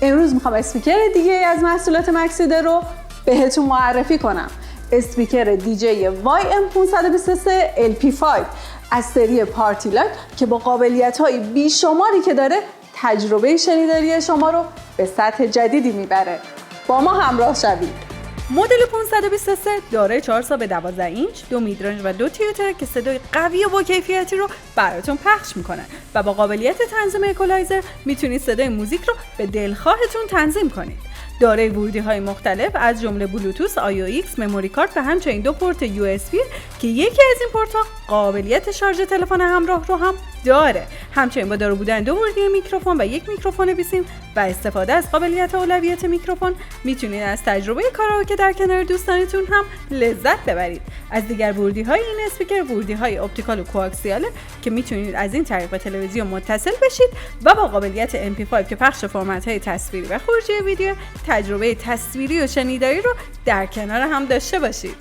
امروز میخوام اسپیکر دیگه از محصولات مکسیده رو بهتون معرفی کنم. اسپیکر دیجی YM523 LP5 از سری پارتی لاک که با قابلیت‌های بیشماری که داره تجربه شنیداری شما رو به سطح جدیدی میبره. با ما همراه شوید. مدل 523 دارای 4 ساب 12 اینچ، 2 میدرنج و 2 تیوتر که صدای قوی و با کیفیتی رو براتون پخش میکنن و با قابلیت تنظیم اکولایزر میتونید صدای موزیک رو به دلخواهتون تنظیم کنید. دارای ورودی‌های مختلف از جمله بلوتوث، IOX، مموری کارت و همچنین 2 پورت USB که یکی از این پورت‌ها قابلیت شارژ تلفن همراه رو هم داره. همچنین با دارا بودن 2 ورودی میکروفون و 1 میکروفون بیسیم و استفاده از قابلیت اولویت میکروفون میتونید از تجربه کاراوکه در کنار دوستانتون هم لذت ببرید. از دیگر ورودی‌های این اسپیکر ورودی‌های اپتیکال و کوآکسیاله که میتونید از این طریق به تلویزیون متصل بشید و با قابلیت MP5 که پخش فرمت‌های تصویری و خروجی ویدیو تجربه تصویری و شنیداری رو در کنار هم داشته باشید.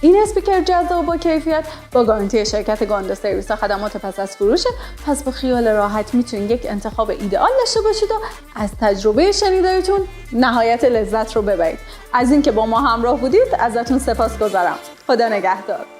این اسپیکر جذاب با کیفیت با گارانتی شرکت گاندو سرویس و خدمات پس از فروشه، پس با خیال راحت میتونید یک انتخاب ایدئال داشته باشید و از تجربه شنیداریتون نهایت لذت رو ببرید. از اینکه با ما همراه بودید ازتون سپاسگزارم. خدا نگهدار.